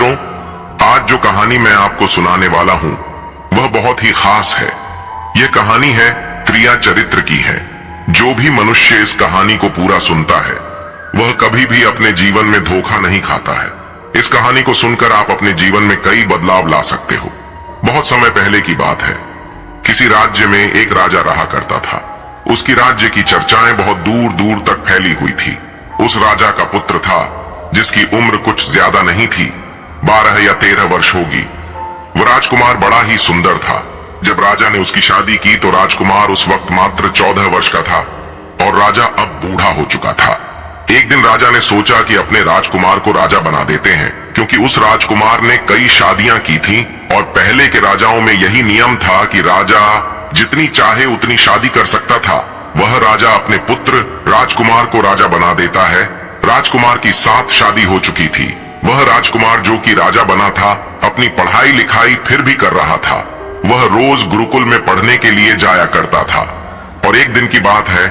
मित्रों, आज जो कहानी मैं आपको सुनाने वाला हूं वह बहुत ही खास है। यह कहानी है त्रिया चरित्र की है। जो भी मनुष्य इस कहानी को पूरा सुनता है वह कभी भी अपने जीवन में धोखा नहीं खाता है। इस कहानी को सुनकर आप अपने जीवन में कई बदलाव ला सकते हो। बहुत समय पहले की बात है। किसी राज्य में एक राजा रहा करता था। उसकी राज्य की चर्चाएं बहुत दूर दूर तक फैली हुई थी। उस राजा का पुत्र था जिसकी उम्र कुछ ज्यादा नहीं थी, 12 या 13 वर्ष होगी। वह राजकुमार बड़ा ही सुंदर था। जब राजा ने उसकी शादी की तो राजकुमार उस वक्त मात्र 14 वर्ष का था और राजा अब बूढ़ा हो चुका था। एक दिन राजा ने सोचा कि अपने राजकुमार को राजा बना देते हैं, क्योंकि उस राजकुमार ने कई शादियां की थीं और पहले के राजाओं में यही नियम था कि राजा जितनी चाहे उतनी शादी कर सकता था। वह राजा अपने पुत्र राजकुमार को राजा बना देता है। राजकुमार की 7 शादी हो चुकी थी। वह राजकुमार जो कि राजा बना था अपनी पढ़ाई लिखाई फिर भी कर रहा था। वह रोज गुरुकुल में पढ़ने के लिए जाया करता था। और एक दिन की बात है,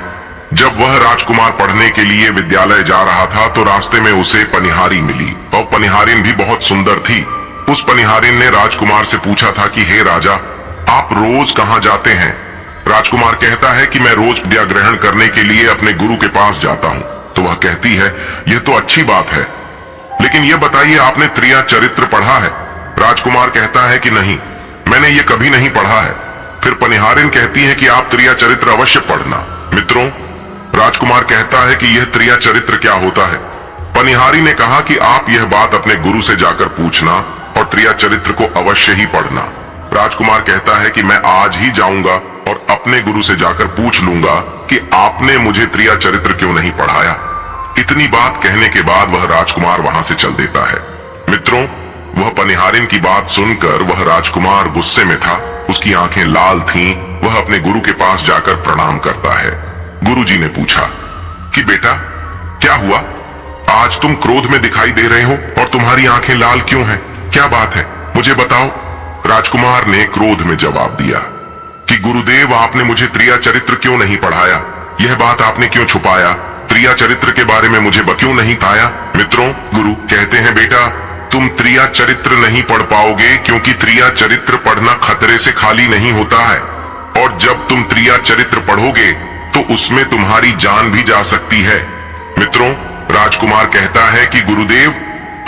जब वह राजकुमार पढ़ने के लिए विद्यालय जा रहा था तो रास्ते में उसे पनिहारी मिली और पनिहारिन भी बहुत सुंदर थी। उस पनिहारिन ने राजकुमार से पूछा था कि हे राजा, आप रोज कहाँ जाते हैं? राजकुमार कहता है कि मैं रोज विद्या ग्रहण करने के लिए अपने गुरु के पास जाता हूँ। तो वह कहती है, यह तो अच्छी बात है, लेकिन यह बताइए आपने त्रिया चरित्र पढ़ा है? राजकुमार कहता है कि नहीं, मैंने ये कभी नहीं पढ़ा है। फिर पनिहारिन कहती है कि आप त्रिया चरित्र अवश्य पढ़ना। मित्रों, राजकुमार कहता है कि यह त्रिया चरित्र क्या होता है? पनिहारी ने कहा कि आप यह बात अपने गुरु से जाकर पूछना और त्रिया चरित्र को अवश्य ही पढ़ना। राजकुमार कहता है कि मैं आज ही जाऊंगा और अपने गुरु से जाकर पूछ लूंगा कि आपने मुझे त्रिया चरित्र क्यों नहीं पढ़ाया। इतनी बात कहने के बाद वह राजकुमार वहां से चल देता है। मित्रों, वह पनिहारिन की बात सुनकर वह राजकुमार गुस्से में था। उसकी आंखें लाल थीं। वह अपने गुरु के पास जाकर प्रणाम करता है। गुरुजी ने पूछा कि बेटा, क्या हुआ? आज तुम क्रोध में दिखाई दे रहे हो और तुम्हारी आंखें लाल क्यों हैं? क्या बात है, मुझे बताओ। राजकुमार ने क्रोध में जवाब दिया कि गुरुदेव, आपने मुझे त्रिया चरित्र क्यों नहीं पढ़ाया? यह बात आपने क्यों छुपाया? त्रिया चरित्र के बारे में मुझे क्यों नहीं बताया? मित्रों, गुरु कहते हैं, बेटा, तुम त्रिया चरित्र नहीं पढ़ पाओगे क्योंकि त्रिया चरित्र पढ़ना खतरे से खाली नहीं होता है। और जब तुम त्रिया चरित्र पढ़ोगे तो उसमें तुम्हारी जान भी जा सकती है। मित्रों, राजकुमार कहता है कि गुरुदेव,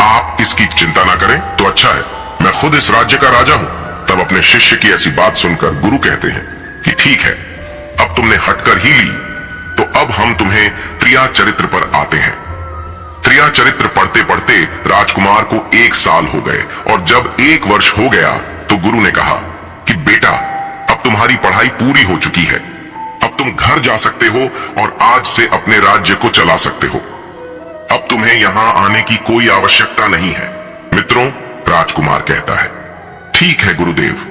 आप इसकी चिंता ना करें तो अच्छा है, मैं खुद इस राज्य का राजा हूं। तब अपने शिष्य की ऐसी बात सुनकर गुरु कहते हैं कि ठीक है, अब तुमने हटकर ही ली, तो अब हम तुम्हें त्रिया चरित्र पर आते हैं। त्रिया चरित्र पढ़ते पढ़ते राजकुमार को 1 साल हो गए और जब 1 वर्ष हो गया तो गुरु ने कहा कि बेटा, अब तुम्हारी पढ़ाई पूरी हो चुकी है। अब तुम घर जा सकते हो और आज से अपने राज्य को चला सकते हो। अब तुम्हें यहां आने की कोई आवश्यकता नहीं है। मित्रों, राजकुमार कहता है, ठीक है गुरुदेव।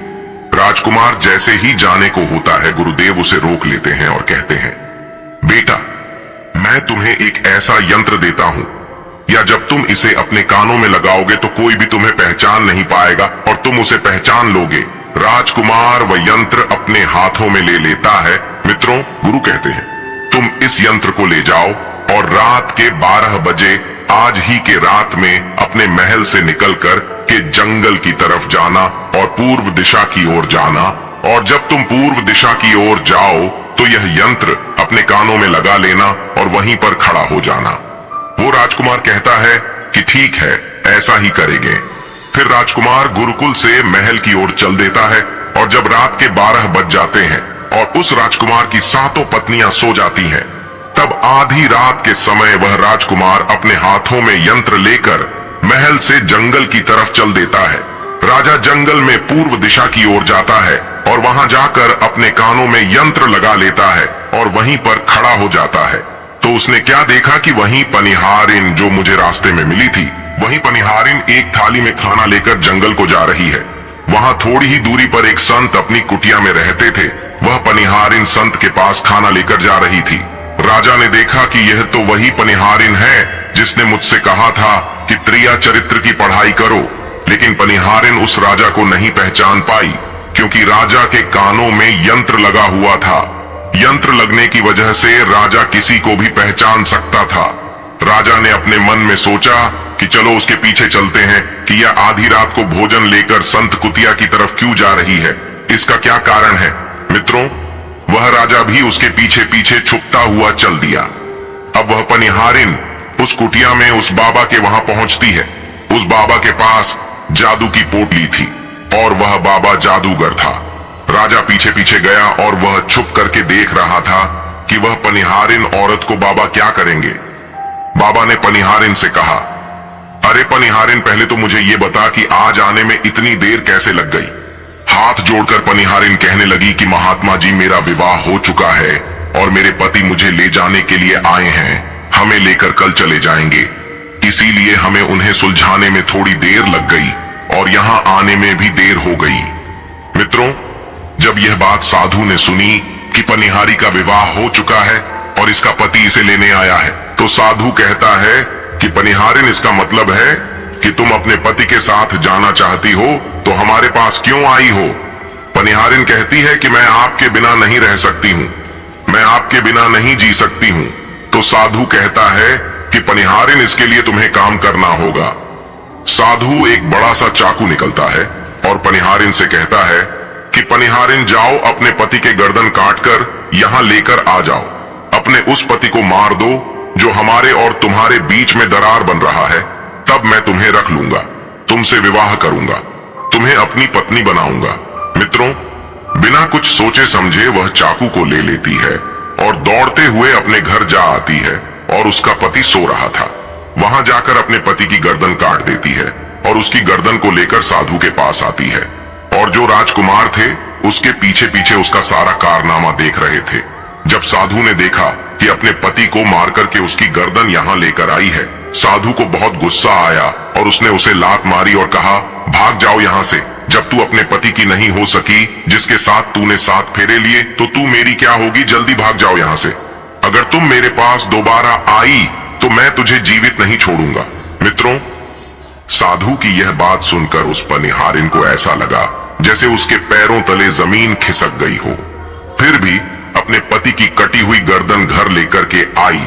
राजकुमार जैसे ही जाने को होता है, गुरुदेव उसे रोक लेते हैं और कहते हैं, बेटा, मैं तुम्हें एक ऐसा यंत्र देता हूं, या जब तुम इसे अपने कानों में लगाओगे तो कोई भी तुम्हें पहचान नहीं पाएगा और तुम उसे पहचान लोगे। राजकुमार वह यंत्र अपने हाथों में ले लेता है। मित्रों, गुरु कहते हैं, तुम इस यंत्र को ले जाओ और रात के 12 बजे आज ही के रात में अपने महल से निकलकर के जंगल की तरफ जाना और पूर्व दिशा की ओर जाना। और जब तुम पूर्व दिशा की ओर जाओ तो यह यंत्र अपने कानों में लगा लेना और वहीं पर खड़ा हो जाना। वो राजकुमार कहता है कि ठीक है, ऐसा ही करेंगे। फिर राजकुमार गुरुकुल से महल की ओर चल देता है और जब रात के 12 बज जाते हैं और उस राजकुमार की 7 पत्नियां सो जाती हैं, तब आधी रात के समय वह राजकुमार अपने हाथों में यंत्र लेकर महल से जंगल की तरफ चल देता है। राजा जंगल में पूर्व दिशा की ओर जाता है और वहां जाकर अपने कानों में यंत्र लगा लेता है और वहीं पर खड़ा हो जाता है। तो उसने क्या देखा कि वहीं पनिहारिन जो मुझे रास्ते में मिली थी, वहीं पनिहारिन एक थाली में खाना लेकर जंगल को जा रही है। वहां थोड़ी ही दूरी पर एक संत अपनी कुटिया में रहते थे। वह पनिहारिन संत के पास खाना लेकर जा रही थी। राजा ने देखा कि यह तो वही पनिहारिन है जिसने मुझसे कहा था कि त्रिया चरित्र की पढ़ाई करो, लेकिन पनिहारिन उस राजा को नहीं पहचान पाई क्योंकि राजा के कानों में यंत्र लगा हुआ था। यंत्र लगने की वजह से राजा किसी को भी पहचान सकता था। राजा ने अपने मन में सोचा कि चलो उसके पीछे चलते हैं कि यह आधी रात को भोजन लेकर संत कुतिया की तरफ क्यों जा रही है, इसका क्या कारण है। मित्रों, वह राजा भी उसके पीछे पीछे छुपता हुआ चल दिया। अब वह पनिहारिन उस कुटिया में उस बाबा के वहां पहुंचती है। उस बाबा के पास जादू की पोटली थी और वह बाबा जादूगर था। राजा पीछे पीछे गया और वह छुप करके देख रहा था कि वह पनिहारिन औरत को बाबा क्या करेंगे। बाबा ने पनिहारिन से कहा, अरे पनिहारिन, पहले तो मुझे ये बता कि आज आने में इतनी देर कैसे लग गई। हाथ जोड़कर पनिहारिन कहने लगी कि महात्मा जी, मेरा विवाह हो चुका है और मेरे पति मुझे ले जाने के लिए आए हैं। हमें लेकर कल चले जाएंगे, इसीलिए हमें उन्हें सुलझाने में थोड़ी देर लग गई और यहां आने में भी देर हो गई। मित्रों, जब यह बात साधु ने सुनी कि पनिहारी का विवाह हो चुका है और इसका पति इसे लेने आया है, तो साधु कहता है कि पनिहारिन, इसका मतलब है कि तुम अपने पति के साथ जाना चाहती हो, तो हमारे पास क्यों आई हो। पनिहारिन कहती है कि मैं आपके बिना नहीं रह सकती हूं, मैं आपके बिना नहीं जी सकती हूं। तो साधु कहता है कि पनिहारिन, इसके लिए तुम्हें काम करना होगा। साधु एक बड़ा सा चाकू निकलता है और पनिहारिन से कहता है कि पनिहारिन, जाओ अपने पति के गर्दन काटकर यहां लेकर आ जाओ। अपने उस पति को मार दो जो हमारे और तुम्हारे बीच में दरार बन रहा है, तब मैं तुम्हें रख लूंगा, तुमसे विवाह करूंगा, तुम्हें अपनी पत्नी बनाऊंगा। मित्रों, बिना कुछ सोचे समझे वह चाकू को ले लेती है और दौड़ते हुए अपने घर जा आती है और उसका पति सो रहा था। वहां जाकर अपने पति की गर्दन काट देती है और उसकी गर्दन को लेकर साधु के पास आती है। और जो राजकुमार थे उसके पीछे पीछे उसका सारा कारनामा देख रहे थे। जब साधु ने देखा कि अपने पति को मार करके उसकी गर्दन यहाँ लेकर आई है, साधु को बहुत गुस्सा आया और उसने उसे लात मारी और कहा, भाग जाओ यहाँ से। जब तू अपने पति की नहीं हो सकी, जिसके साथ तूने 7 फेरे लिए, तो तू मेरी क्या होगी। जल्दी भाग जाओ यहाँ से। अगर तुम मेरे पास दोबारा आई तो मैं तुझे जीवित नहीं छोड़ूंगा। मित्रों, साधु की यह बात सुनकर उस पनिहारिन को ऐसा लगा जैसे उसके पैरों तले जमीन खिसक गई हो। फिर भी अपने पति की कटी हुई गर्दन घर लेकर के आई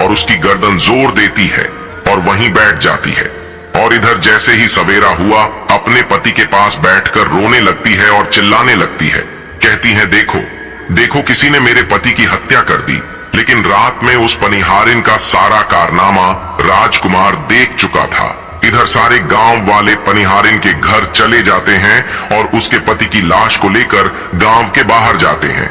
और उसकी गर्दन जोर देती है और वहीं बैठ जाती है। और इधर जैसे ही सवेरा हुआ, अपने पति के पास बैठकर रोने लगती है और चिल्लाने लगती है। कहती है, देखो देखो, किसी ने मेरे पति की हत्या कर दी। लेकिन रात में उस पनिहारिन का सारा कारनामा राजकुमार देख चुका था। इधर सारे गांव वाले पनिहारिन के घर चले जाते हैं और उसके पति की लाश को लेकर गांव के बाहर जाते हैं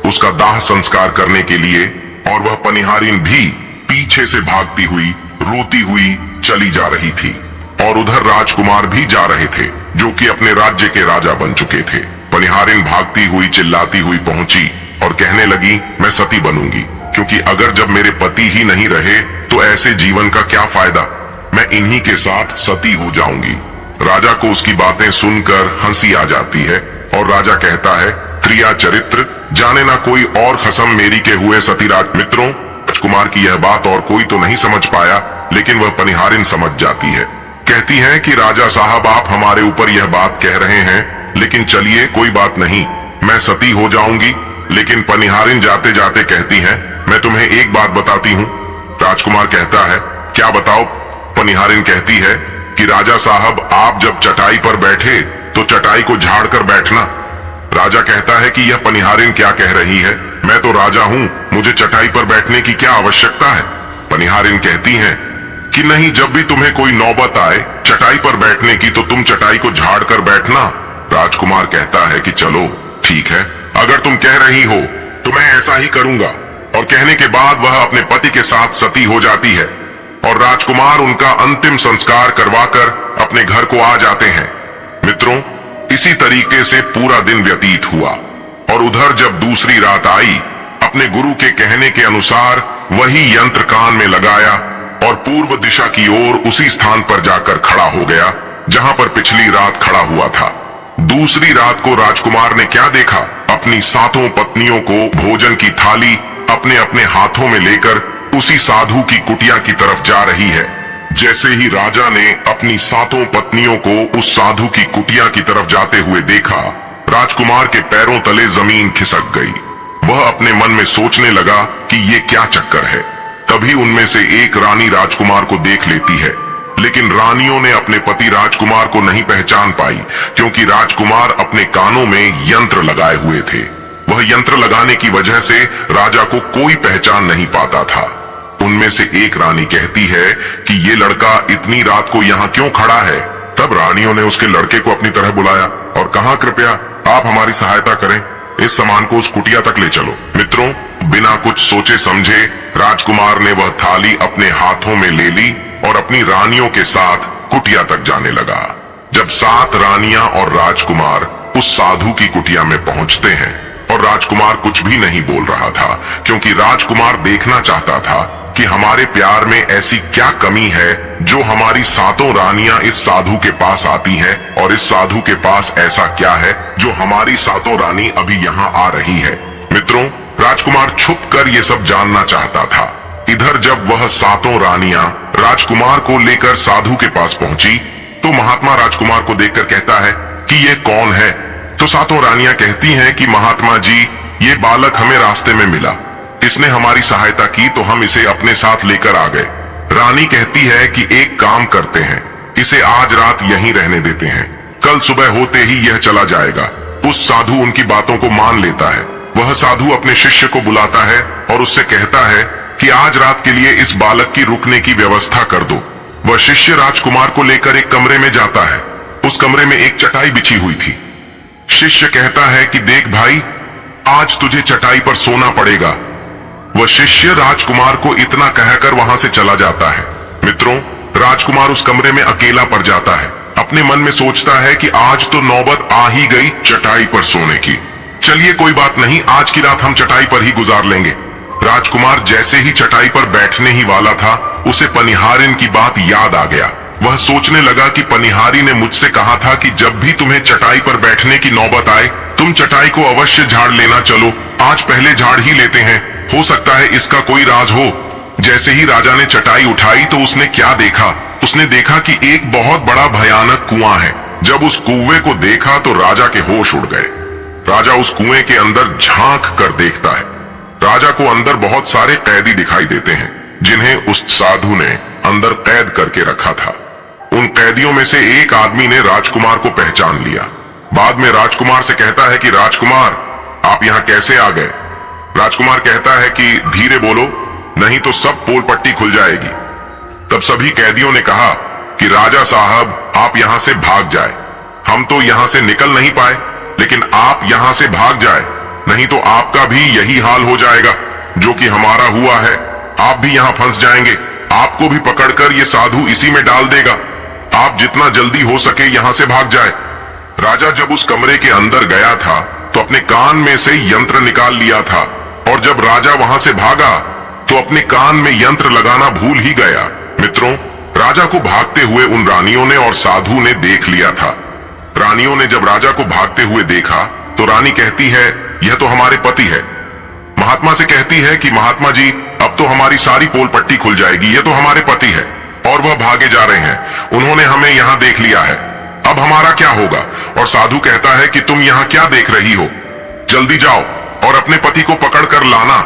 उसका दाह संस्कार करने के लिए। और वह पनिहारिन भी पीछे से भागती हुई, रोती हुई चली जा रही थी। और उधर राजकुमार भी जा रहे थे जो कि अपने राज्य के राजा बन चुके थे। पनिहारिन भागती हुई, चिल्लाती हुई पहुंची और कहने लगी, मैं सती बनूंगी, क्योंकि अगर जब मेरे पति ही नहीं रहे तो ऐसे जीवन का क्या फायदा। मैं इन्हीं के साथ सती हो जाऊंगी। राजा को उसकी बातें सुनकर हंसी आ जाती है और राजा कहता है, क्रिया चरित्र जाने ना कोई और खसम मेरी के हुए सतीराज। मित्रों, राजकुमार की यह बात और कोई तो नहीं समझ पाया, लेकिन वह पनिहारिन समझ जाती है। कहती है कि राजा साहब, आप हमारे ऊपर यह बात कह रहे हैं, लेकिन चलिए कोई बात नहीं, मैं सती हो जाऊंगी। लेकिन पनिहारिन जाते जाते कहती है, मैं तुम्हें एक बात बताती हूँ। राजकुमार कहता है, क्या बताओ। पनिहारिन कहती है कि राजा साहब, आप जब चटाई पर बैठे तो चटाई को झाड़ कर बैठना। राजा कहता है कि यह पनिहारिन क्या कह रही है, मैं तो राजा हूँ, मुझे चटाई पर बैठने की क्या आवश्यकता है। पनिहारिन कहती है कि नहीं, जब भी तुम्हें कोई नौबत आए चटाई पर बैठने की तो तुम चटाई को झाड़ कर बैठना। राजकुमार कहता है कि चलो ठीक है, अगर तुम कह रही हो तो मैं ऐसा ही करूंगा। और कहने के बाद वह अपने पति के साथ सती हो जाती है और राजकुमार उनका अंतिम संस्कार करवाकर अपने घर को आ जाते हैं। मित्रों, इसी तरीके से पूरा दिन व्यतीत हुआ और उधर जब दूसरी रात आई, अपने गुरु के कहने के अनुसार वही यंत्र कान में लगाया और पूर्व दिशा की ओर उसी स्थान पर जाकर खड़ा हो गया जहां पर पिछली रात खड़ा हुआ था। दूसरी रात को राजकुमार ने क्या देखा, अपनी 7 पत्नियों को भोजन की थाली अपने अपने हाथों में लेकर उसी साधु की कुटिया की तरफ जा रही है। जैसे ही राजा ने अपनी 7 पत्नियों को उस साधु की कुटिया की तरफ जाते हुए देखा, राजकुमार के पैरों तले जमीन खिसक गई। वह अपने मन में सोचने लगा कि ये क्या चक्कर है। तभी उनमें से एक रानी राजकुमार को देख लेती है, लेकिन रानियों ने अपने पति राजकुमार को नहीं पहचान पाई, क्योंकि राजकुमार अपने कानों में यंत्र लगाए हुए थे। वह यंत्र लगाने की वजह से राजा को कोई पहचान नहीं पाता था। उनमें से एक रानी कहती है कि ये लड़का इतनी रात को यहाँ क्यों खड़ा है। तब रानियों ने उसके लड़के को अपनी तरह बुलाया और कहा, कृपया आप हमारी सहायता करें, इस सामान को उस कुटिया तक ले चलो। मित्रों, बिना कुछ सोचे समझे राजकुमार ने वह थाली अपने हाथों में ले ली और अपनी रानियों के साथ कुटिया तक जाने लगा। जब 7 रानियां और राजकुमार उस साधु की कुटिया में पहुंचते हैं और राजकुमार कुछ भी नहीं बोल रहा था, क्योंकि राजकुमार देखना चाहता था कि हमारे प्यार में ऐसी क्या कमी है जो हमारी 7 रानियां इस साधु के पास आती हैं, और इस साधु के पास ऐसा क्या है जो हमारी 7 रानी अभी यहाँ आ रही है। मित्रों, राजकुमार छुपकर ये सब जानना चाहता था। इधर जब वह 7 रानियां राजकुमार को लेकर साधु के पास पहुंची तो महात्मा राजकुमार को देखकर कहता है कि ये कौन है। तो 7 रानियां कहती हैं कि महात्मा जी, ये बालक हमें रास्ते में मिला, इसने हमारी सहायता की तो हम इसे अपने साथ लेकर आ गए। रानी कहती है कि एक काम करते हैं, इसे आज रात यहीं रहने देते हैं, कल सुबह होते ही यह चला जाएगा। उस साधु उनकी बातों को मान लेता है। वह साधु अपने शिष्य को बुलाता है और उससे कहता है कि आज रात के लिए इस बालक की रुकने की व्यवस्था कर दो। वह शिष्य राजकुमार को लेकर एक कमरे में जाता है। उस कमरे में एक चटाई बिछी हुई थी। शिष्य कहता है कि देख भाई, आज तुझे चटाई पर सोना पड़ेगा। वह शिष्य राजकुमार को इतना कहकर वहां से चला जाता है। मित्रों, राजकुमार उस कमरे में अकेला पड़ जाता है। अपने मन में सोचता है कि आज तो नौबत आ ही गई चटाई पर सोने की। चलिए कोई बात नहीं, आज की रात हम चटाई पर ही गुजार लेंगे। राजकुमार जैसे ही चटाई पर बैठने ही वाला था, उसे पनिहारिन की बात याद आ गया। वह सोचने लगा कि पनिहारी ने मुझसे कहा था कि जब भी तुम्हें चटाई पर बैठने की नौबत आए, तुम चटाई को अवश्य झाड़ लेना। चलो आज पहले झाड़ ही लेते हैं, हो सकता है इसका कोई राज हो। जैसे ही राजा ने चटाई उठाई तो उसने क्या देखा? उसने देखा कि एक बहुत बड़ा भयानक कुआं है। जब उस कुएं को देखा तो राजा के होश उड़ गए। राजा उस कुएं के अंदर झांक कर देखता है। राजा को अंदर बहुत सारे कैदी दिखाई देते हैं, जिन्हें उस साधु ने अंदर कैद करके रखा था। उन कैदियों में से एक आदमी ने राजकुमार को पहचान लिया। बाद में राजकुमार से कहता है कि राजकुमार, आप यहाँ कैसे आ गए? राजकुमार कहता है कि धीरे बोलो, नहीं तो सब पोल पट्टी खुल जाएगी। तब सभी कैदियों ने कहा कि राजा साहब, आप यहाँ से भाग जाए। हम तो यहाँ से निकल नहीं पाए, लेकिन आप यहाँ से भाग जाए, नहीं तो आपका भी यही हाल हो जाएगा जो कि हमारा हुआ है। आप भी यहाँ फंस जाएंगे, आपको भी पकड़कर ये साधु इसी में डाल देगा। आप जितना जल्दी हो सके यहाँ से भाग जाए। राजा जब उस कमरे के अंदर गया था तो अपने कान में से यंत्र निकाल लिया था, और जब राजा वहां से भागा तो अपने कान में यंत्र लगाना भूल ही गया। मित्रों, राजा को भागते हुए उन रानियों ने और साधु ने देख लिया था। रानियों ने जब राजा को भागते हुए देखा तो रानी कहती है, यह तो हमारे पति है। महात्मा से कहती है कि महात्मा जी, अब तो हमारी सारी पोल पट्टी खुल जाएगी, ये तो हमारे पति है और वह भागे जा रहे हैं। उन्होंने हमें यहाँ देख लिया है, अब हमारा क्या होगा? और साधु कहता है कि तुम यहाँ क्या देख रही हो, जल्दी जाओ और अपने पति को पकड़ कर लाना।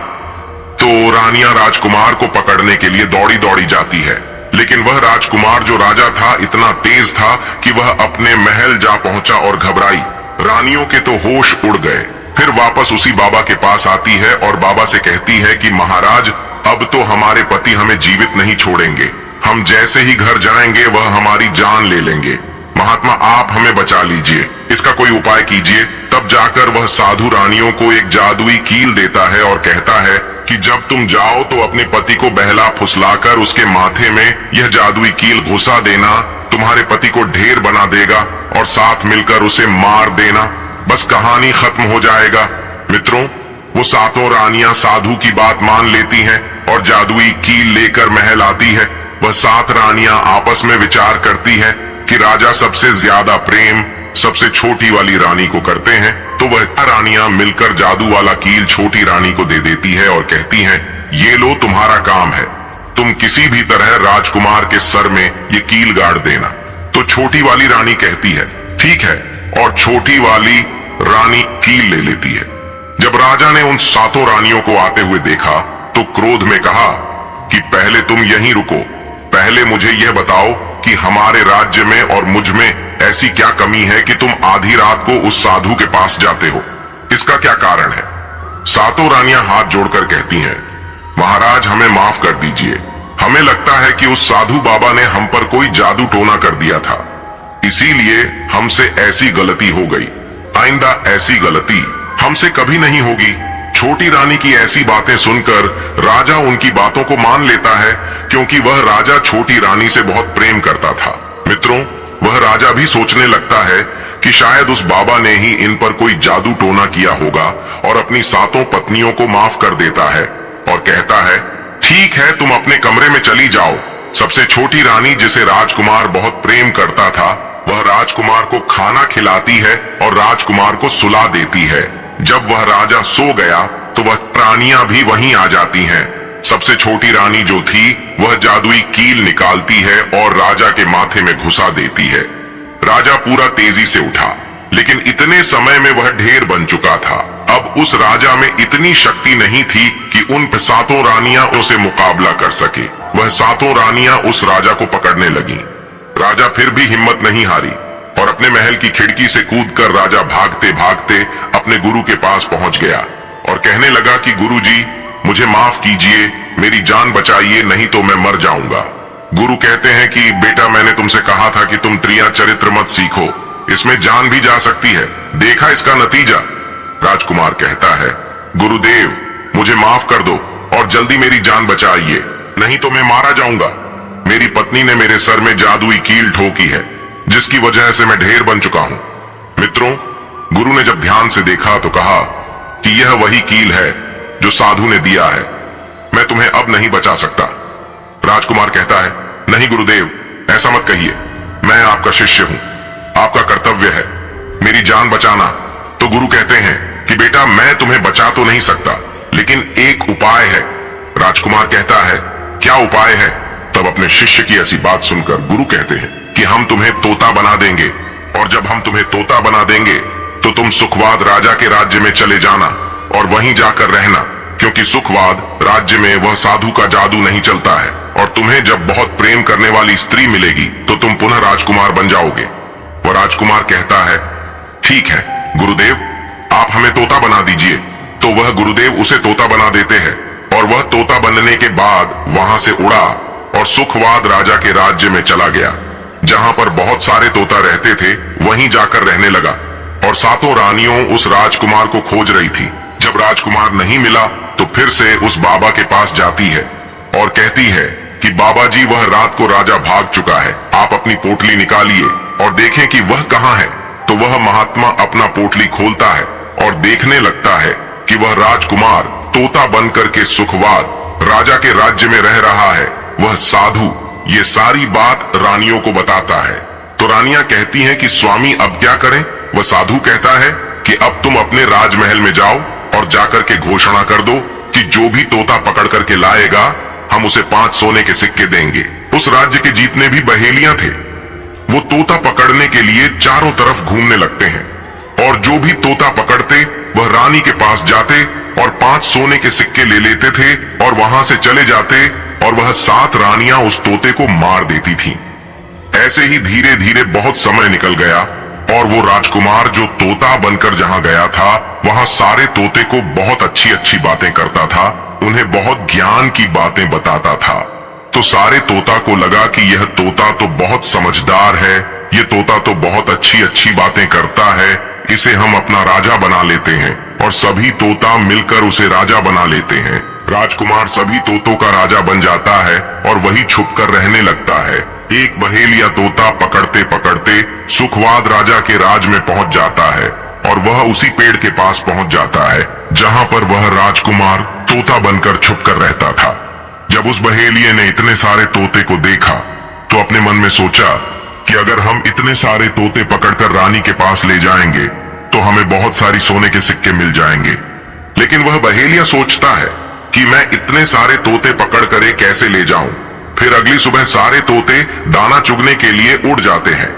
तो रानियां राजकुमार को पकड़ने के लिए दौड़ी दौड़ी जाती है, लेकिन वह राजकुमार जो राजा था इतना तेज था कि वह अपने महल जा पहुंचा और घबराई। रानियों के तो होश उड़ गए। फिर वापस उसी बाबा के पास आती है और बाबा से कहती है कि महाराज, अब तो हमारे पति हमें जीवित नहीं छोड़ेंगे, हम जैसे ही घर जाएंगे वह हमारी जान ले लेंगे। महात्मा, आप हमें बचा लीजिए, इसका कोई उपाय कीजिए। तब जाकर वह साधु रानियों को एक जादुई कील देता है और कहता है कि जब तुम जाओ तो अपने पति को बहला फुसलाकर उसके माथे में यह जादुई कील घुसा देना, तुम्हारे पति को ढेर बना देगा और साथ मिलकर उसे मार देना, बस कहानी खत्म हो जाएगा। मित्रों, वो 7 रानियां साधु की बात मान लेती हैं और जादुई कील लेकर महल आती है। वह 7 रानियां आपस में विचार करती हैं कि राजा सबसे ज्यादा प्रेम सबसे छोटी वाली रानी को करते हैं, तो वह रानियां मिलकर जादू वाला कील छोटी रानी को दे देती है और कहती हैं, ये लो तुम्हारा काम है, तुम किसी भी तरह राजकुमार के सर में ये कील गाड़ देना। तो छोटी वाली रानी कहती है ठीक है, और छोटी वाली रानी कील ले लेती है। जब राजा ने उन 7 रानियों को आते हुए देखा तो क्रोध में कहा कि पहले तुम यहीं रुको, पहले मुझे यह बताओ कि हमारे राज्य में और मुझ में ऐसी क्या कमी है कि तुम आधी रात को उस साधु के पास जाते हो? इसका क्या कारण है? सातों रानियां हाथ जोड़कर कहती हैं, महाराज हमें माफ कर दीजिए। हमें लगता है कि उस साधु बाबा ने हम पर कोई जादू टोना कर दिया था, इसीलिए हमसे ऐसी गलती हो गई। आइंदा ऐसी गलती हमसे कभी नहीं होगी। छोटी रानी की ऐसी बातें सुनकर राजा उनकी बातों को मान लेता है, क्योंकि वह राजा छोटी रानी से बहुत प्रेम करता था। मित्रों, वह राजा भी सोचने लगता है कि शायद उस बाबा ने ही इन पर कोई जादू टोना किया होगा और अपनी सातों पत्नियों को माफ कर देता है और कहता है, ठीक है, तुम अपने कमरे में चली जाओ। सबसे छोटी रानी, जिसे राजकुमार बहुत प्रेम करता था, वह राजकुमार को खाना खिलाती है और राजकुमार को सुला देती है। जब वह राजा सो गया तो वह रानियां भी वहीं आ जाती हैं। सबसे छोटी रानी जो थी वह जादुई कील निकालती है और राजा के माथे में घुसा देती है। राजा पूरा तेजी से उठा, लेकिन इतने समय में वह ढेर बन चुका था। अब उस राजा में इतनी शक्ति नहीं थी कि उन सातों रानियां उसे मुकाबला कर सके। वह सातों रानियां उस राजा को पकड़ने लगी। राजा फिर भी हिम्मत नहीं हारी और अपने महल की खिड़की से कूदकर राजा भागते भागते अपने गुरु के पास पहुंच गया और कहने लगा कि गुरुजी, मुझे माफ कीजिए, मेरी जान बचाइए, नहीं तो मैं मर जाऊंगा। गुरु कहते हैं कि बेटा, मैंने तुमसे कहा था कि तुम त्रिया चरित्र मत सीखो, इसमें जान भी जा सकती है, देखा इसका नतीजा। राजकुमार कहता है, गुरुदेव मुझे माफ कर दो और जल्दी मेरी जान बचाइए, नहीं तो मैं मारा जाऊंगा। मेरी पत्नी ने मेरे सर में जादुई कील ठोकी है, जिसकी वजह से मैं ढेर बन चुका हूं। मित्रों, गुरु ने जब ध्यान से देखा तो कहा कि यह वही कील है जो साधु ने दिया है, मैं तुम्हें अब नहीं बचा सकता। राजकुमार कहता है, नहीं गुरुदेव, ऐसा मत कहिए, मैं आपका शिष्य हूं, आपका कर्तव्य है मेरी जान बचाना। तो गुरु कहते हैं कि बेटा, मैं तुम्हें बचा तो नहीं सकता, लेकिन एक उपाय है। राजकुमार कहता है, क्या उपाय है? तब अपने शिष्य की ऐसी बात सुनकर गुरु कहते हैं कि हम तुम्हें तोता बना देंगे, और जब हम तुम्हें तोता बना देंगे तो तुम सुखवाद राजा के राज्य में चले जाना और वहीं जाकर रहना, क्योंकि सुखवाद राज्य में वह साधु का जादू नहीं चलता है, और तुम्हें जब बहुत प्रेम करने वाली स्त्री मिलेगी तो तुम पुनः राजकुमार बन जाओगे। वह राजकुमार कहता है, ठीक है गुरुदेव, आप हमें तोता बना दीजिए। तो वह गुरुदेव उसे तोता बना देते हैं और वह तोता बनने के बाद वहां से उड़ा और सुखवाद राजा के राज्य में चला गया। जहां पर बहुत सारे तोता रहते थे वहीं जाकर रहने लगा, और सातों रानियों उस राजकुमार को खोज रही थी। जब राजकुमार नहीं मिला तो फिर से उस बाबा के पास जाती है और कहती है कि बाबा जी, वह रात को राजा भाग चुका है, आप अपनी पोटली निकालिए और देखें कि वह कहाँ है। तो वह महात्मा अपना पोटली खोलता है और देखने लगता है कि वह राजकुमार तोता बनकर के सुखवाद राजा के राज्य में रह रहा है। वह साधु ये सारी बात रानियों को बताता है। तो रानियां कहती हैं कि स्वामी अब क्या करें? वह साधु कहता है कि अब तुम अपने राजमहल में जाओ और जाकर के घोषणा कर दो कि जो भी तोता पकड़ करके लाएगा हम उसे 5 सोने के सिक्के देंगे। उस राज्य के जितने भी बहेलियां थे वो तोता पकड़ने के लिए चारों तरफ घूमने लगते हैं, और जो भी तोता पकड़ते वह रानी के पास जाते और 5 सोने के सिक्के ले लेते थे और वहां से चले जाते, और वह 7 रानियां उस तोते को मार देती थीं। ऐसे ही धीरे धीरे बहुत समय निकल गया और वो राजकुमार जो तोता बनकर जहां गया था वहां सारे तोते को बहुत अच्छी अच्छी बातें करता था, उन्हें बहुत ज्ञान की बातें बताता था। तो सारे तोता को लगा कि यह तोता तो बहुत समझदार है, ये तोता तो बहुत अच्छी अच्छी बातें करता है, इसे हम अपना राजा बना लेते हैं। और सभी तोता मिलकर उसे राजा बना लेते हैं। राजकुमार सभी तोतों का राजा बन जाता है और वही छुपकर रहने लगता है। एक बहेलिया तोता पकड़ते पकड़ते सुखवाद राजा के राज में पहुंच जाता है और वह उसी पेड़ के पास पहुंच जाता है जहां पर वह राजकुमार तोता बनकर छुपकर रहता था। जब उस बहेलिये ने इतने सारे तोते को देखा तो अपने मन में सोचा कि अगर हम इतने सारे तोते पकड़कर रानी के पास ले जाएंगे तो हमें बहुत सारी सोने के सिक्के मिल जाएंगे। लेकिन वह बहेलिया सोचता है कि मैं इतने सारे तोते पकड़ कर कैसे ले जाऊं। फिर अगली सुबह सारे तोते दाना चुगने के लिए उड़ जाते हैं।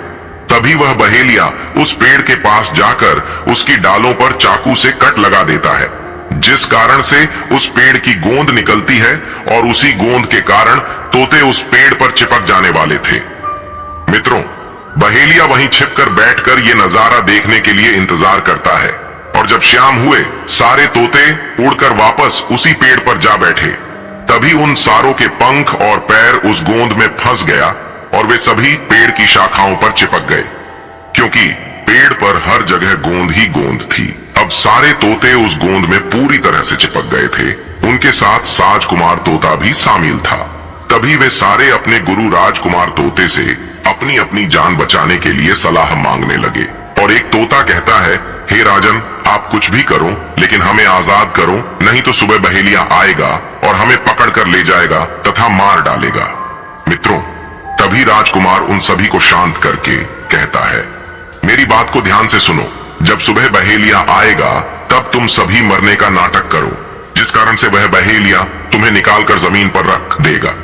तभी वह बहेलिया उस पेड़ के पास जाकर उसकी डालों पर चाकू से कट लगा देता है, जिस कारण से उस पेड़ की गोंद निकलती है और उसी गोंद के कारण तोते उस पेड़ पर चिपक जाने वाले थे। मित्रों, बहेलिया वहीं छिपकर बैठकर ये नजारा देखने के लिए इंतजार करता है और जब शाम हुए सारे तोते उड़कर वापस उसी पेड़ पर जा बैठे। तभी उन सारों के पंख और पैर उस गोंद में फंस गया और वे सभी पेड़ की शाखाओं पर चिपक गए, क्योंकि पेड़ पर हर जगह गोंद ही गोंद थी। अब सारे तोते उस गोंद में पूरी तरह से चिपक गए थे। उनके साथ साजकुमार तोता भी शामिल था। तभी वे सारे अपने गुरु राजकुमार तोते से अपनी अपनी जान बचाने के लिए सलाह मांगने लगे। और एक तोता कहता है, हे राजन, आप कुछ भी करो लेकिन हमें आजाद करो, नहीं तो सुबह बहेलिया आएगा और हमें पकड़ कर ले जाएगा तथा मार डालेगा। मित्रों, तभी राजकुमार उन सभी को शांत करके कहता है, मेरी बात को ध्यान से सुनो। जब सुबह बहेलिया आएगा तब तुम सभी मरने का नाटक करो, जिस कारण से वह बहेलिया तुम्हें निकालकर जमीन पर रख देगा।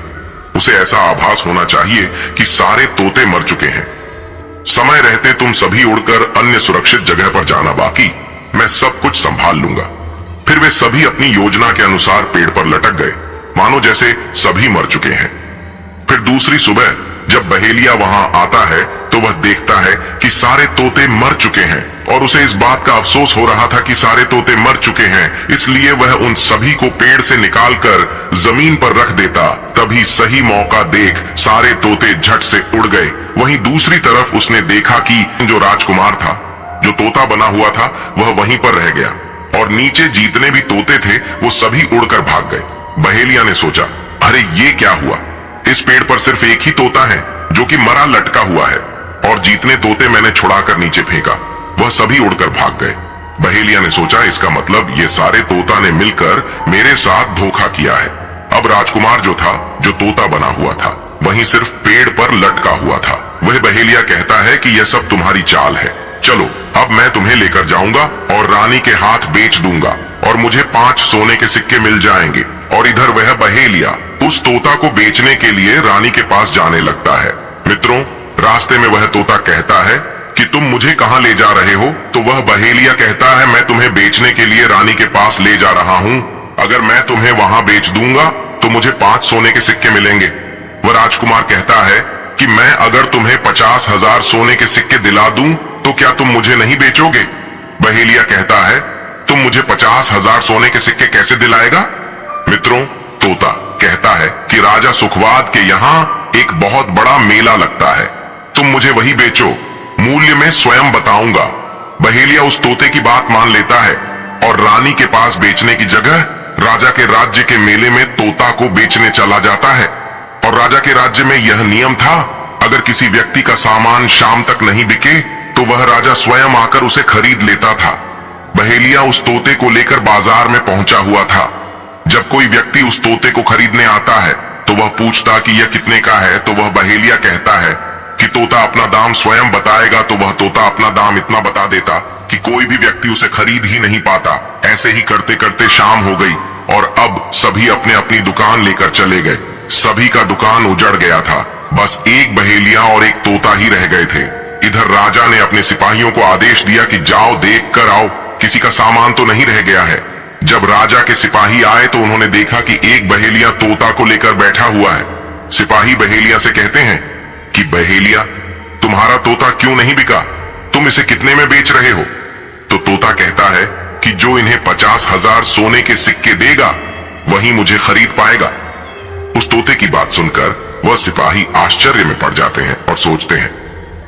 उसे ऐसा आभास होना चाहिए कि सारे तोते मर चुके हैं। समय रहते तुम सभी उड़कर अन्य सुरक्षित जगह पर जाना, बाकी मैं सब कुछ संभाल लूंगा। फिर वे सभी अपनी योजना के अनुसार पेड़ पर लटक गए, मानो जैसे सभी मर चुके हैं। फिर दूसरी सुबह जब बहेलिया वहां आता है तो वह देखता है कि सारे तोते मर चुके हैं और उसे इस बात का अफसोस हो रहा था कि सारे तोते मर चुके हैं, इसलिए वह उन सभी को पेड़ से निकालकर जमीन पर रख देता। तभी सही मौका देख सारे तोते झट से उड़ गए। वहीं दूसरी तरफ उसने देखा कि जो राजकुमार था, जो तोता बना हुआ था, वह वहीं पर रह गया और नीचे जितने भी तोते थे वो सभी उड़कर भाग गए। बहेलिया ने सोचा, अरे ये क्या हुआ, इस पेड़ पर सिर्फ एक ही तोता है जो कि मरा लटका हुआ है और जितने तोते मैंने छुड़ाकर नीचे फेंका वह सभी उड़कर भाग गए। बहेलिया ने सोचा, इसका मतलब ये सारे तोता ने मिलकर मेरे साथ धोखा किया है। अब राजकुमार जो था, जो तोता बना हुआ था, वहीं सिर्फ पेड़ पर लटका हुआ था। वह बहेलिया कहता है कि यह सब तुम्हारी चाल है, चलो अब मैं तुम्हें लेकर जाऊंगा और रानी के हाथ बेच दूंगा और मुझे 5 सोने के सिक्के मिल जाएंगे। और इधर वह बहेलिया उस तोता को बेचने के लिए रानी के पास जाने लगता है। मित्रों, रास्ते में वह तोता कहता है कि तुम मुझे कहां ले जा रहे हो? तो वह बहेलिया कहता है, मैं तुम्हें बेचने के लिए रानी के पास ले जा रहा हूं। अगर मैं तुम्हें वहां बेच दूंगा तो मुझे 5 सोने के सिक्के मिलेंगे। वह राजकुमार कहता है कि मैं अगर तुम्हें 50,000 सोने के सिक्के दिला दूं तो क्या तुम मुझे नहीं बेचोगे? बहेलिया कहता है, तुम मुझे 50,000 सोने के सिक्के कैसे दिलाएगा? मित्रों, तोता कहता है कि राजा सुखवाद के यहाँ एक बहुत बड़ा मेला लगता है, तुम मुझे वही बेचो, मूल्य में स्वयं बताऊंगा। बहेलिया उस तोते की बात मान लेता है और रानी के पास बेचने की जगह राजा के राज्य के मेले में तोता को बेचने चला जाता है। और राजा के राज्य में यह नियम था, अगर किसी व्यक्ति का सामान शाम तक नहीं बिके तो वह राजा स्वयं आकर उसे खरीद लेता था। बहेलिया उस तोते को लेकर बाजार में पहुंचा हुआ था। जब कोई व्यक्ति उस तोते को खरीदने आता है तो वह पूछता कि यह कितने का है, तो वह बहेलिया कहता है कि तोता अपना दाम स्वयं बताएगा। तो वह तोता अपना दाम इतना बता देता कि कोई भी व्यक्ति उसे खरीद ही नहीं पाता। ऐसे ही करते करते शाम हो गई और अब सभी अपने अपनी दुकान लेकर चले गए। सभी का दुकान उजड़ गया था, बस एक बहेलिया और एक तोता ही रह गए थे। इधर राजा ने अपने सिपाहियों को आदेश दिया कि जाओ देख कर आओ, किसी का सामान तो नहीं रह गया है। जब राजा के सिपाही आए तो उन्होंने देखा कि एक बहेलिया तोता को लेकर बैठा हुआ है। सिपाही बहेलिया से कहते हैं कि बहेलिया, तुम्हारा तोता क्यों नहीं बिका? तुम इसे कितने में बेच रहे हो? तो तोता कहता है कि जो इन्हें 50,000 सोने के सिक्के देगा वही मुझे खरीद पाएगा। उस तोते की बात सुनकर वह सिपाही आश्चर्य में पड़ जाते हैं और सोचते हैं,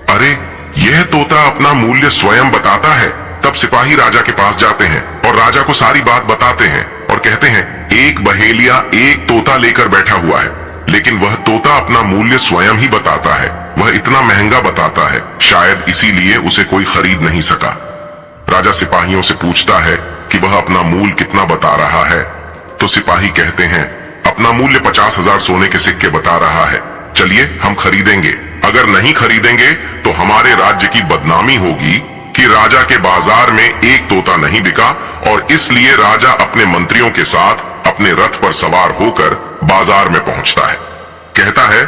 अरे यह तोता अपना मूल्य स्वयं बताता है। तब सिपाही राजा के पास जाते हैं और राजा को सारी बात बताते हैं और कहते हैं, एक बहेलिया एक तोता लेकर बैठा हुआ है, लेकिन वह तोता अपना मूल्य स्वयं ही बताता है। वह इतना महंगा बताता है, शायद इसीलिए उसे कोई खरीद नहीं सका। राजा सिपाहियों से पूछता है कि वह अपना मूल्य कितना बता रहा है। तो सिपाही कहते हैं, अपना मूल्य 50,000 सोने के सिक्के बता रहा है, चलिए हम खरीदेंगे। अगर नहीं खरीदेंगे तो हमारे राज्य की बदनामी होगी कि राजा के बाजार में एक तोता नहीं बिका। और इसलिए राजा अपने मंत्रियों के साथ अपने रथ पर सवार होकर बाजार में पहुंचता है। कहता है,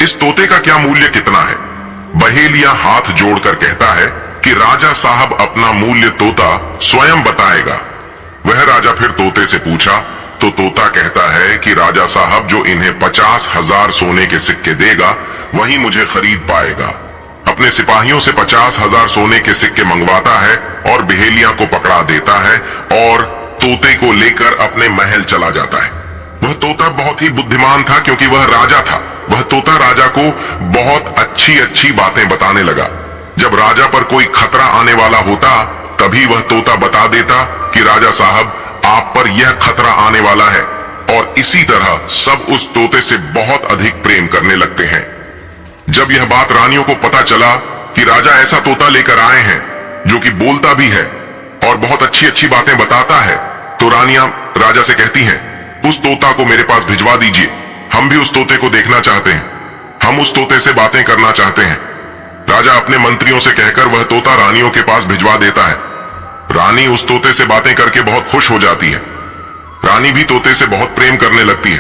इस तोते का क्या मूल्य कितना है? बहेलिया हाथ जोड़कर कहता है कि राजा साहब अपना मूल्य तोता स्वयं बताएगा। वह राजा फिर तोते से पूछा तो तोता कहता है कि राजा साहब जो इन्हें 50,000 सोने के सिक्के देगा वही मुझे खरीद पाएगा। अपने सिपाहियों से 50,000 सोने के सिक्के मंगवाता है और बहेलिया को पकड़ा देता है और तोते को लेकर अपने महल चला जाता है। वह तोता बहुत ही बुद्धिमान था क्योंकि वह राजा था। वह तोता राजा को बहुत अच्छी अच्छी बातें बताने लगा। जब राजा पर कोई खतरा आने वाला होता तभी वह तोता बता देता कि राजा साहब, आप पर यह खतरा आने वाला है, और इसी तरह सब उस तोते से बहुत अधिक प्रेम करने लगते हैं। जब यह बात रानियों को पता चला कि राजा ऐसा तोता लेकर आए हैं जो कि बोलता भी है और बहुत अच्छी अच्छी बातें बताता है, तो रानियां राजा से कहती हैं, उस तोता को मेरे पास भिजवा दीजिए, हम भी उस तोते को देखना चाहते हैं, हम उस तोते से बातें करना चाहते हैं। राजा अपने मंत्रियों से कहकर वह तोता रानियों के पास भिजवा देता है। रानी उस तोते से बातें करके बहुत खुश हो जाती है। रानी भी तोते से बहुत प्रेम करने लगती है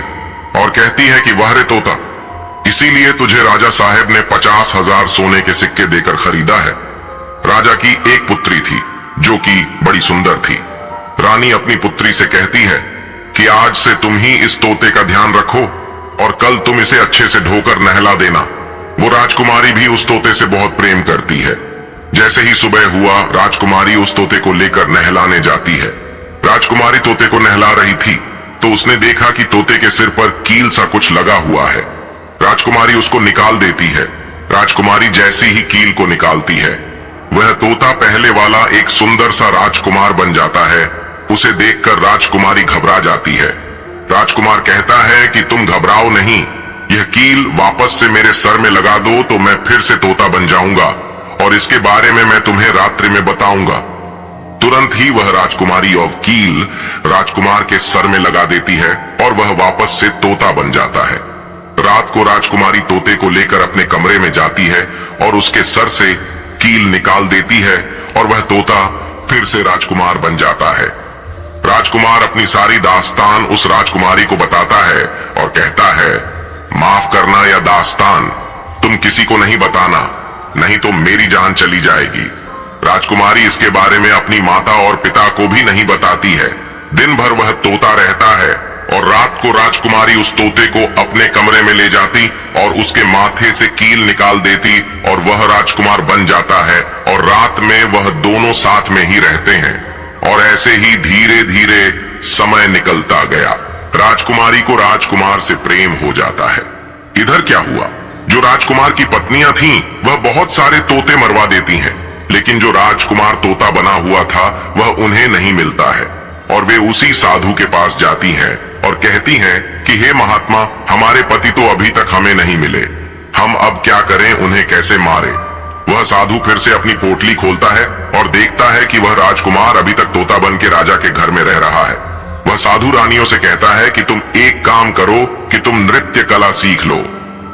और कहती है कि वाह रे तोता, इसीलिए तुझे राजा साहब ने 50,000 सोने के सिक्के देकर खरीदा है। राजा की एक पुत्री थी जो कि बड़ी सुंदर थी। रानी अपनी पुत्री से कहती है कि आज से तुम ही इस तोते का ध्यान रखो और कल तुम इसे अच्छे से ढोकर नहला देना। वो राजकुमारी भी उस तोते से बहुत प्रेम करती है। जैसे ही सुबह हुआ, राजकुमारी उस तोते को लेकर नहलाने जाती है। राजकुमारी तोते को नहला रही थी तो उसने देखा कि तोते के सिर पर कील सा कुछ लगा हुआ है। राजकुमारी उसको निकाल देती है। राजकुमारी जैसी ही कील को निकालती है, वह तोता पहले वाला एक सुंदर सा राजकुमार बन जाता है। उसे देखकर राजकुमारी घबरा जाती है। राजकुमार कहता है कि तुम घबराओ नहीं, यह कील वापस से मेरे सर में लगा दो तो मैं फिर से तोता बन जाऊंगा और इसके बारे में मैं तुम्हें रात्रि में बताऊंगा। तुरंत ही वह राजकुमारी और कील राजकुमार के सर में लगा देती है और वह वापस से तोता बन जाता है। रात को राजकुमारी तोते को लेकर अपने कमरे में जाती है और उसके सर से कील निकाल देती है और वह तोता फिर से राजकुमार बन जाता है। राजकुमार अपनी सारी दास्तान उस राजकुमारी को बताता है और कहता है, माफ करना या दास्तान तुम किसी को नहीं बताना, नहीं तो मेरी जान चली जाएगी। राजकुमारी इसके बारे में अपनी माता और पिता को भी नहीं बताती है। दिन भर वह तोता रहता है और रात को राजकुमारी उस तोते को अपने कमरे में ले जाती और उसके माथे से कील निकाल देती और वह राजकुमार बन जाता है और रात में वह दोनों साथ में ही रहते हैं। और ऐसे ही धीरे धीरे समय निकलता गया। राजकुमारी को राजकुमार से प्रेम हो जाता है। इधर क्या हुआ, जो राजकुमार की पत्नियां थीं, वह बहुत सारे तोते मरवा देती हैं, लेकिन जो राजकुमार तोता बना हुआ था वह उन्हें नहीं मिलता है और वे उसी साधु के पास जाती हैं और कहती हैं कि हे महात्मा, हमारे पति तो अभी तक हमें नहीं मिले, हम अब क्या करें, उन्हें कैसे मारे। वह साधु फिर से अपनी पोटली खोलता है और देखता है कि वह राजकुमार अभी तक तोता बन के राजा के घर में रह रहा है। वह साधु रानियों से कहता है कि तुम एक काम करो कि तुम नृत्य कला सीख लो,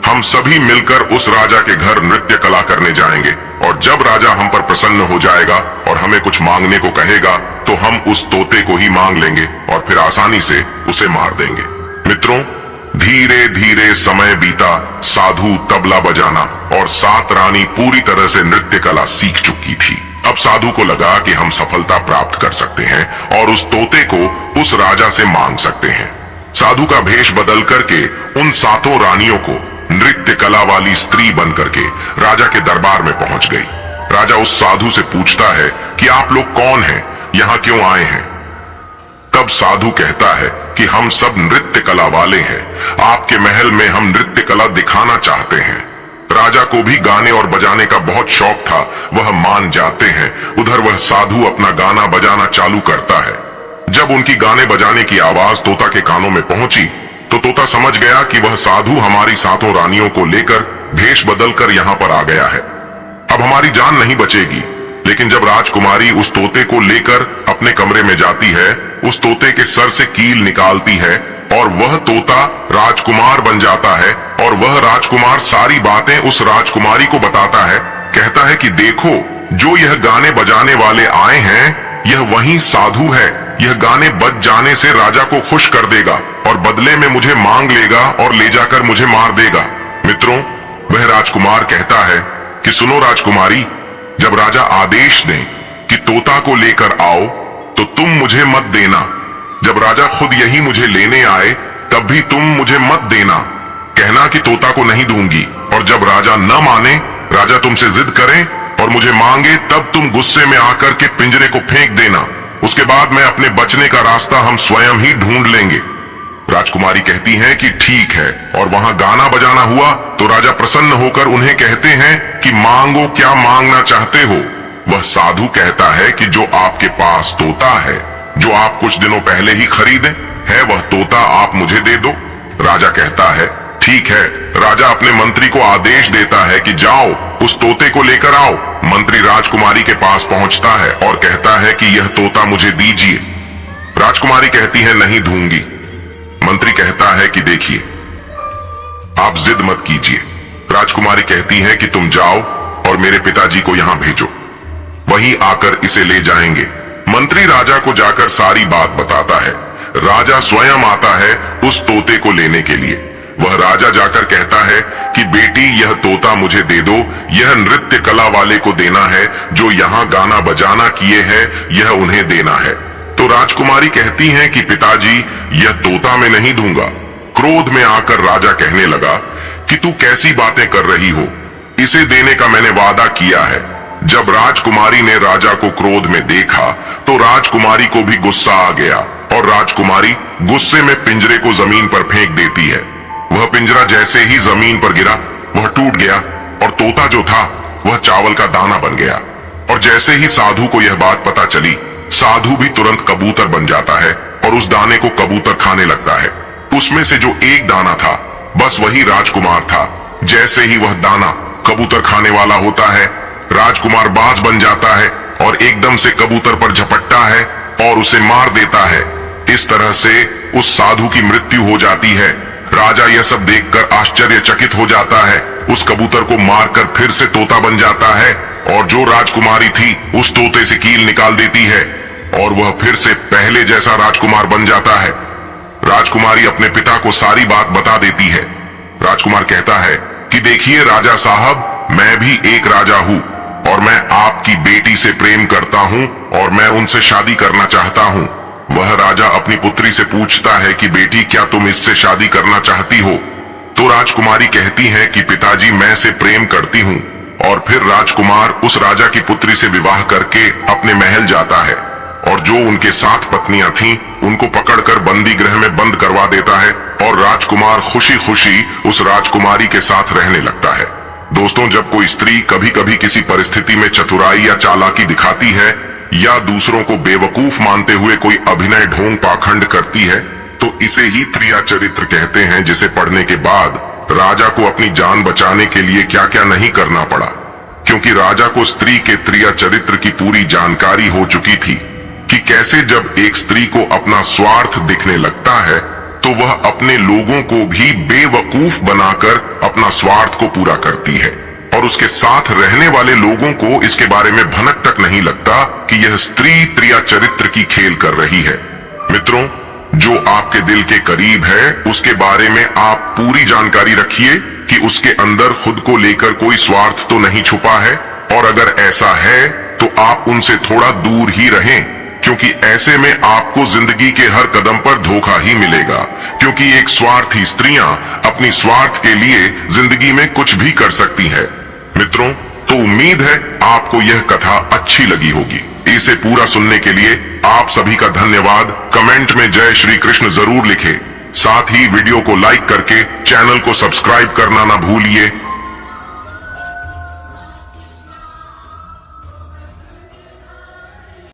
हम सभी मिलकर उस राजा के घर नृत्य कला करने जाएंगे और जब राजा हम पर प्रसन्न हो जाएगा और हमें कुछ मांगने को कहेगा तो हम उस तोते को ही मांग लेंगे और फिर आसानी से उसे मार देंगे। मित्रों, धीरे धीरे समय बीता। साधु तबला बजाना और सात रानी पूरी तरह से नृत्य कला सीख चुकी थी। अब साधु को लगा कि हम सफलता प्राप्त कर सकते हैं और उस तोते को उस राजा से मांग सकते हैं। साधु का भेष बदल करके उन सातों रानियों को नृत्य कला वाली स्त्री बन करके राजा के दरबार में पहुंच गई। राजा उस साधु से पूछता है कि आप लोग कौन हैं, यहाँ क्यों आए हैं। तब साधु कहता है कि हम सब नृत्य कला वाले हैं, आपके महल में हम नृत्य कला दिखाना चाहते हैं। राजा को भी गाने और बजाने का बहुत शौक था, वह मान जाते हैं। उधर वह साधु अपना गाना बजाना चालू करता है। जब उनकी गाने बजाने की आवाज तोता के कानों में पहुंची तो तोता समझ गया कि वह साधु हमारी सातों रानियों को लेकर भेष बदलकर यहाँ पर आ गया है, अब हमारी जान नहीं बचेगी। लेकिन जब राजकुमारी उस तोते को लेकर अपने कमरे में जाती है, उस तोते के सर से कील निकालती है और वह तोता राजकुमार बन जाता है और वह राजकुमार सारी बातें उस राजकुमारी को बताता है। कहता है कि देखो, जो यह गाने बजाने वाले आए हैं, यह वही साधु है। यह गाने बज जाने से राजा को खुश कर देगा और बदले में मुझे मांग लेगा और ले जाकर मुझे मार देगा। मित्रों, वह राजकुमार कहता है कि सुनो राजकुमारी, जब राजा आदेश दें कि तोता को लेकर आओ तो तुम मुझे मत देना। जब राजा खुद यही मुझे लेने आए तब भी तुम मुझे मत देना। कहना कि तोता को नहीं दूंगी और जब राजा न माने, राजा तुमसे जिद करे और मुझे मांगे, तब तुम गुस्से में आकर के पिंजरे को फेंक देना। उसके बाद मैं अपने बचने का रास्ता हम स्वयं ही ढूंढ लेंगे। राजकुमारी कहती हैं कि ठीक है, और वहां गाना बजाना हुआ तो राजा प्रसन्न होकर उन्हें कहते हैं कि मांगो, क्या मांगना चाहते हो। वह साधु कहता है कि जो आपके पास तोता है, जो आप कुछ दिनों पहले ही खरीदे है, वह तोता आप मुझे दे दो। राजा कहता है ठीक है। राजा अपने मंत्री को आदेश देता है कि जाओ उस तोते को लेकर आओ। मंत्री राजकुमारी के पास पहुंचता है और कहता है कि यह तोता मुझे दीजिए। राजकुमारी कहती है नहीं दूंगी। मंत्री कहता है कि देखिए, आप जिद मत कीजिए। राजकुमारी कहती है कि तुम जाओ और मेरे पिताजी को यहां भेजो, वहीं आकर इसे ले जाएंगे। मंत्री राजा को जाकर सारी बात बताता है। राजा स्वयं आता है उस तोते को लेने के लिए। वह राजा जाकर कहता है कि बेटी, यह तोता मुझे दे दो, यह नृत्य कला वाले को देना है, जो यहाँ गाना बजाना किए हैं, यह उन्हें देना है। तो राजकुमारी कहती हैं कि पिताजी, यह तोता मैं नहीं दूंगा। क्रोध में आकर राजा कहने लगा कि तू कैसी बातें कर रही हो, इसे देने का मैंने वादा किया है। जब राजकुमारी ने राजा को क्रोध में देखा तो राजकुमारी को भी गुस्सा आ गया और राजकुमारी गुस्से में पिंजरे को जमीन पर फेंक देती है। वह पिंजरा जैसे ही जमीन पर गिरा, वह टूट गया और तोता जो था वह चावल का दाना बन गया। और जैसे ही साधु को यह बात पता चली, साधु भी तुरंत कबूतर बन जाता है और उस दाने को कबूतर खाने लगता है। उसमें से जो एक दाना था, बस वही राजकुमार था। जैसे ही वह दाना कबूतर खाने वाला होता है, राजकुमार बाज बन जाता है और एकदम से कबूतर पर झपटता है और उसे मार देता है। इस तरह से उस साधु की मृत्यु हो जाती है। राजा यह सब देखकर आश्चर्यचकित हो जाता है। उस कबूतर को मारकर फिर से तोता बन जाता है और जो राजकुमारी थी उस तोते से कील निकाल देती है और वह फिर से पहले जैसा राजकुमार बन जाता है। राजकुमारी अपने पिता को सारी बात बता देती है। राजकुमार कहता है कि देखिए राजा साहब, मैं भी एक राजा हूँ और मैं आपकी बेटी से प्रेम करता हूँ और मैं उनसे शादी करना चाहता हूँ। वह राजा अपनी पुत्री से पूछता है कि बेटी, क्या तुम इससे शादी करना चाहती हो? तो राजकुमारी कहती है कि पिताजी, मैं से प्रेम करती हूँ। और फिर राजकुमार उस राजा की पुत्री से विवाह करके अपने महल जाता है और जो उनके 7 पत्नियां थीं, उनको पकड़कर बंदी गृह में बंद करवा देता है और राजकुमार खुशी खुशी उस राजकुमारी के साथ रहने लगता है। दोस्तों, जब कोई स्त्री कभी कभी किसी परिस्थिति में चतुराई या चालाकी दिखाती है या दूसरों को बेवकूफ मानते हुए कोई अभिनय ढोंग पाखंड करती है, तो इसे ही त्रिया चरित्र कहते हैं, जिसे पढ़ने के बाद राजा को अपनी जान बचाने के लिए क्या क्या नहीं करना पड़ा, क्योंकि राजा को स्त्री के त्रिया चरित्र की पूरी जानकारी हो चुकी थी कि कैसे जब एक स्त्री को अपना स्वार्थ दिखने लगता है तो वह अपने लोगों को भी बेवकूफ बनाकर अपना स्वार्थ को पूरा करती है और उसके साथ रहने वाले लोगों को इसके बारे में भनक तक नहीं लगता कि यह स्त्री त्रिया चरित्र की खेल कर रही है। मित्रों, जो आपके दिल के करीब है उसके बारे में आप पूरी जानकारी रखिए कि उसके अंदर खुद को लेकर कोई स्वार्थ तो नहीं छुपा है, और अगर ऐसा है तो आप उनसे थोड़ा दूर ही रहें, क्योंकि ऐसे में आपको जिंदगी के हर कदम पर धोखा ही मिलेगा, क्योंकि एक स्वार्थी स्त्रियां अपनी स्वार्थ के लिए जिंदगी में कुछ भी कर सकती हैं। मित्रों, तो उम्मीद है आपको यह कथा अच्छी लगी होगी। इसे पूरा सुनने के लिए आप सभी का धन्यवाद। कमेंट में जय श्री कृष्ण जरूर लिखें। साथ ही वीडियो को लाइक करके चैनल को सब्सक्राइब करना ना भूलिए।